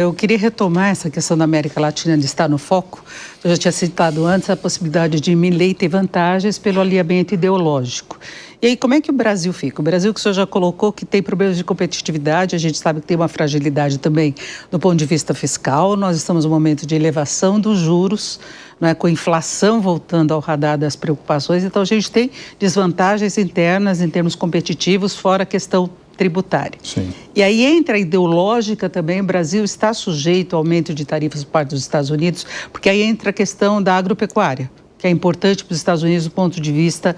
Eu queria retomar essa questão da América Latina de estar no foco. Eu já tinha citado antes a possibilidade de Milei ter vantagens pelo alinhamento ideológico. E aí, como é que o Brasil fica? O Brasil, que o senhor já colocou, que tem problemas de competitividade, a gente sabe que tem uma fragilidade também do ponto de vista fiscal. Nós estamos num momento de elevação dos juros, né, com a inflação voltando ao radar das preocupações. Então, a gente tem desvantagens internas em termos competitivos, fora a questão tributária. Sim. E aí entra a ideológica também. O Brasil está sujeito ao aumento de tarifas por parte dos Estados Unidos, porque aí entra a questão da agropecuária, que é importante para os Estados Unidos do ponto de vista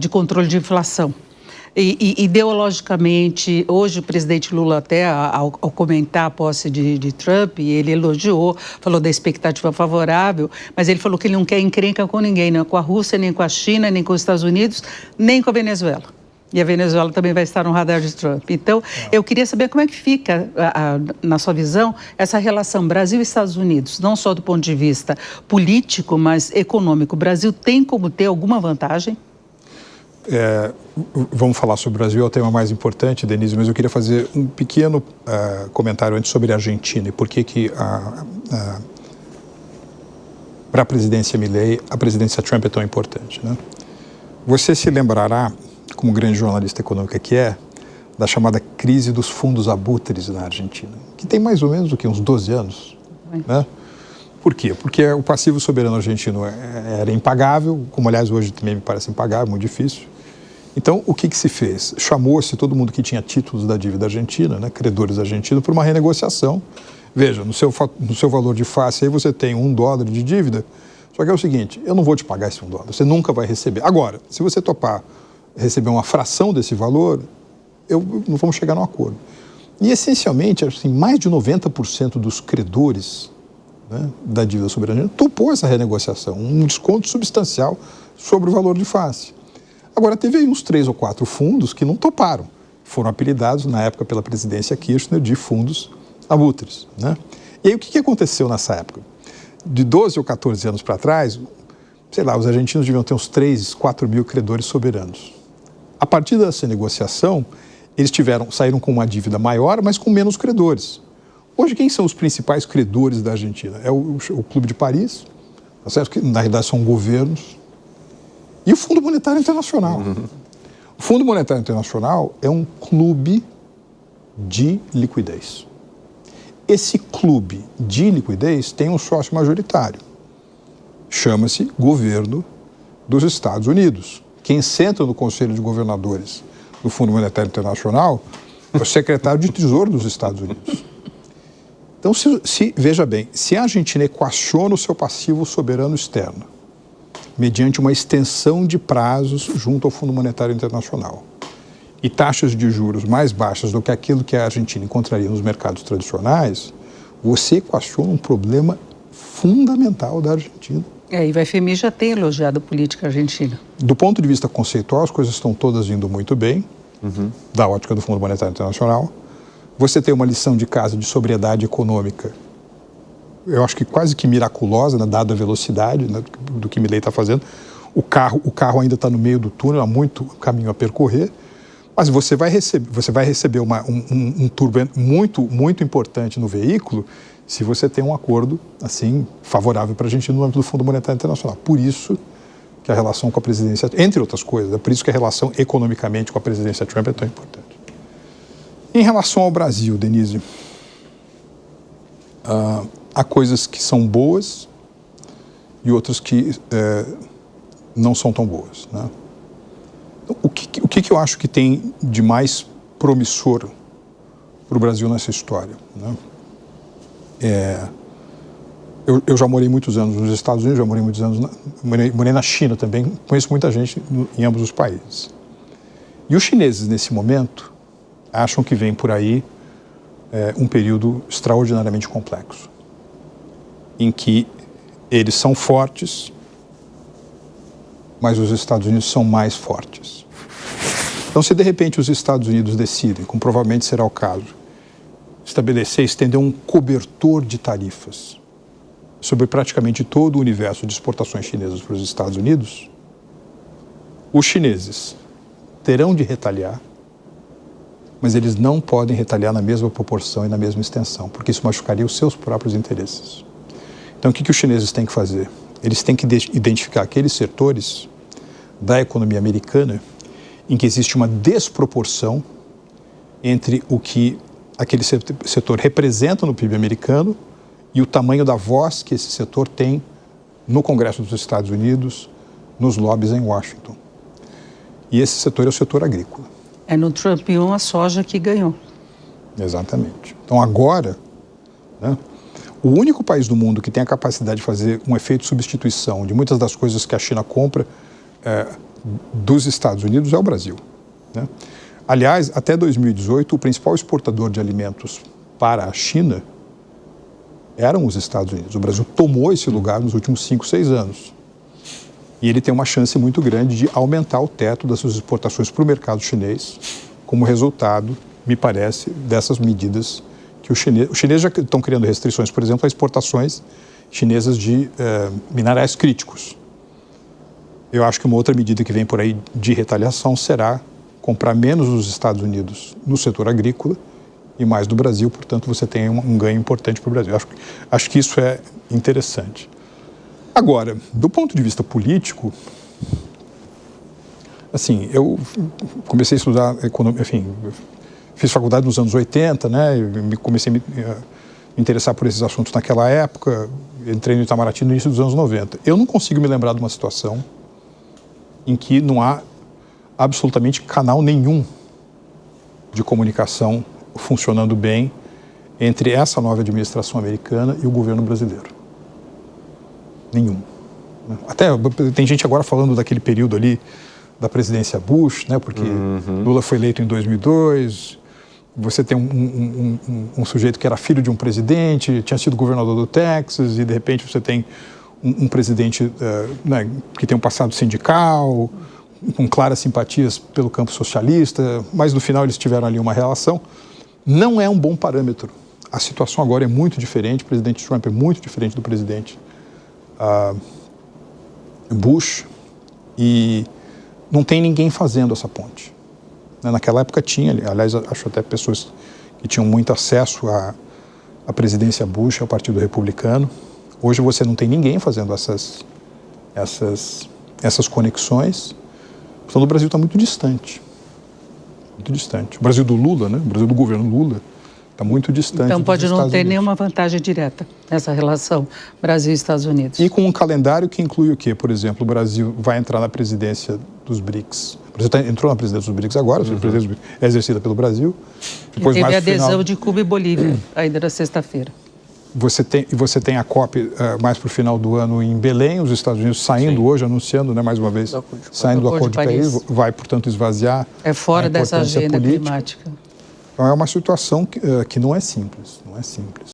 de controle de inflação. E ideologicamente, hoje o presidente Lula até, ao comentar a posse de Trump, ele elogiou, falou da expectativa favorável, mas ele falou que ele não quer encrenca com ninguém, não com a Rússia, nem com a China, nem com os Estados Unidos, nem com a Venezuela. E a Venezuela também vai estar no radar de Trump. Então, eu queria saber como é que fica, na sua visão, essa relação Brasil e Estados Unidos, não só do ponto de vista político, mas econômico. O Brasil tem como ter alguma vantagem? Vamos falar sobre o Brasil, é o tema mais importante, Denise, mas eu queria fazer um pequeno comentário antes sobre a Argentina e por que para a presidência Milei, a presidência Trump é tão importante, né? Você se lembrará, como grande jornalista econômica que é, da chamada crise dos fundos abutres na Argentina, que tem mais ou menos uns 12 anos. Né? Por quê? Porque o passivo soberano argentino era impagável, como aliás hoje também me parece impagável, muito difícil. Então, o que se fez? Chamou-se todo mundo que tinha títulos da dívida argentina, né, credores argentinos, por uma renegociação. Veja, no seu valor de face aí você tem $1 de dívida, só que é o seguinte, eu não vou te pagar esse $1, você nunca vai receber. Agora, se você topar receber uma fração desse valor, não vamos chegar num acordo. E, essencialmente, assim, mais de 90% dos credores, né, da dívida soberana topou essa renegociação, um desconto substancial sobre o valor de face. Agora, teve aí uns 3 ou 4 fundos que não toparam. Foram apelidados, na época, pela presidência Kirchner, de fundos abutres. Né? E aí, o que aconteceu nessa época? De 12 ou 14 anos para trás, sei lá, os argentinos deviam ter uns 3, 4 mil credores soberanos. A partir dessa negociação, eles saíram com uma dívida maior, mas com menos credores. Hoje, quem são os principais credores da Argentina? É o Clube de Paris, tá certo? Que na realidade são governos, e o Fundo Monetário Internacional. O Fundo Monetário Internacional é um clube de liquidez. Esse clube de liquidez tem um sócio majoritário. Chama-se Governo dos Estados Unidos. Quem senta no Conselho de Governadores do Fundo Monetário Internacional é o secretário de Tesouro dos Estados Unidos. Então, veja bem, se a Argentina equaciona o seu passivo soberano externo mediante uma extensão de prazos junto ao Fundo Monetário Internacional e taxas de juros mais baixas do que aquilo que a Argentina encontraria nos mercados tradicionais, você equaciona um problema fundamental da Argentina. E o FMI já tem elogiado a política argentina. Do ponto de vista conceitual, as coisas estão todas indo muito bem, da ótica do Fundo Monetário Internacional. Você tem uma lição de casa de sobriedade econômica, eu acho que quase que miraculosa, né, dada a velocidade, né, do que Milei está fazendo. O carro ainda está no meio do túnel, há muito caminho a percorrer, mas você vai receber um turbulento muito importante no veículo se você tem um acordo assim favorável para a Argentina no âmbito do Fundo Monetário Internacional. Por isso que a relação com a presidência, entre outras coisas, é por isso que a relação economicamente com a presidência Trump é tão importante. Em relação ao Brasil, Denise, há coisas que são boas e outras que não são tão boas. Né? O que eu acho que tem de mais promissor para o Brasil nessa história? Né? Eu já morei muitos anos nos Estados Unidos, já morei muitos anos, morei na China também, conheço muita gente em ambos os países. E os chineses, nesse momento, acham que vem por aí um período extraordinariamente complexo, em que eles são fortes, mas os Estados Unidos são mais fortes. Então, se de repente os Estados Unidos decidem, como provavelmente será o caso, estender um cobertor de tarifas sobre praticamente todo o universo de exportações chinesas para os Estados Unidos, os chineses terão de retaliar mas eles não podem retaliar na mesma proporção e na mesma extensão, porque isso machucaria os seus próprios interesses. Então, o que os chineses têm que fazer? Eles têm que identificar aqueles setores da economia americana em que existe uma desproporção entre o que aquele setor representa no PIB americano e o tamanho da voz que esse setor tem no Congresso dos Estados Unidos, nos lobbies em Washington. E esse setor é o setor agrícola. É no Trump 1 a soja que ganhou. Exatamente. Então agora, né, o único país do mundo que tem a capacidade de fazer um efeito de substituição de muitas das coisas que a China compra dos Estados Unidos é o Brasil, né? Aliás, até 2018, o principal exportador de alimentos para a China eram os Estados Unidos. O Brasil tomou esse lugar nos últimos 5, 6 anos. E ele tem uma chance muito grande de aumentar o teto das suas exportações para o mercado chinês, como resultado, me parece, dessas medidas que os chineses já estão criando restrições, por exemplo, a exportações chinesas de minerais críticos. Eu acho que uma outra medida que vem por aí de retaliação será comprar menos dos Estados Unidos no setor agrícola e mais do Brasil, portanto, você tem um ganho importante para o Brasil. Acho que isso é interessante. Agora, do ponto de vista político, assim, eu comecei a estudar economia, enfim, fiz faculdade nos anos 80, né, comecei a me interessar por esses assuntos naquela época, entrei no Itamaraty no início dos anos 90. Eu não consigo me lembrar de uma situação em que não há absolutamente canal nenhum de comunicação funcionando bem entre essa nova administração americana e o governo brasileiro. Nenhum. Até tem gente agora falando daquele período ali da presidência Bush, né, porque Lula foi eleito em 2002, você tem um sujeito que era filho de um presidente, tinha sido governador do Texas, e de repente você tem um presidente né, que tem um passado sindical, com claras simpatias pelo campo socialista, mas no final eles tiveram ali uma relação. Não é um bom parâmetro. A situação agora é muito diferente, o presidente Trump é muito diferente do presidente Bush, e não tem ninguém fazendo essa ponte. Naquela época tinha, aliás, acho até pessoas que tinham muito acesso à presidência Bush, ao Partido Republicano. Hoje você não tem ninguém fazendo essas conexões. Portanto, o Brasil está muito distante. Muito distante. O Brasil do Lula, né? O Brasil do governo Lula está muito distante. Então pode não ter nenhuma Unidos. vantagem direta nessa relação Brasil e Estados Unidos. E com um calendário que inclui o quê? Por exemplo, o Brasil vai entrar na presidência dos BRICS. O Brasil entrou na presidência dos BRICS agora, a presidência é exercida pelo Brasil. Depois, e teve mais adesão final, de Cuba e Bolívia, ainda na sexta-feira. Você tem a COP mais para o final do ano em Belém, os Estados Unidos saindo hoje, anunciando, né, mais uma vez, saindo do Acordo de Paris, vai, portanto, esvaziar. É fora dessa agenda política. climática. Então é uma situação que não é simples, não é simples.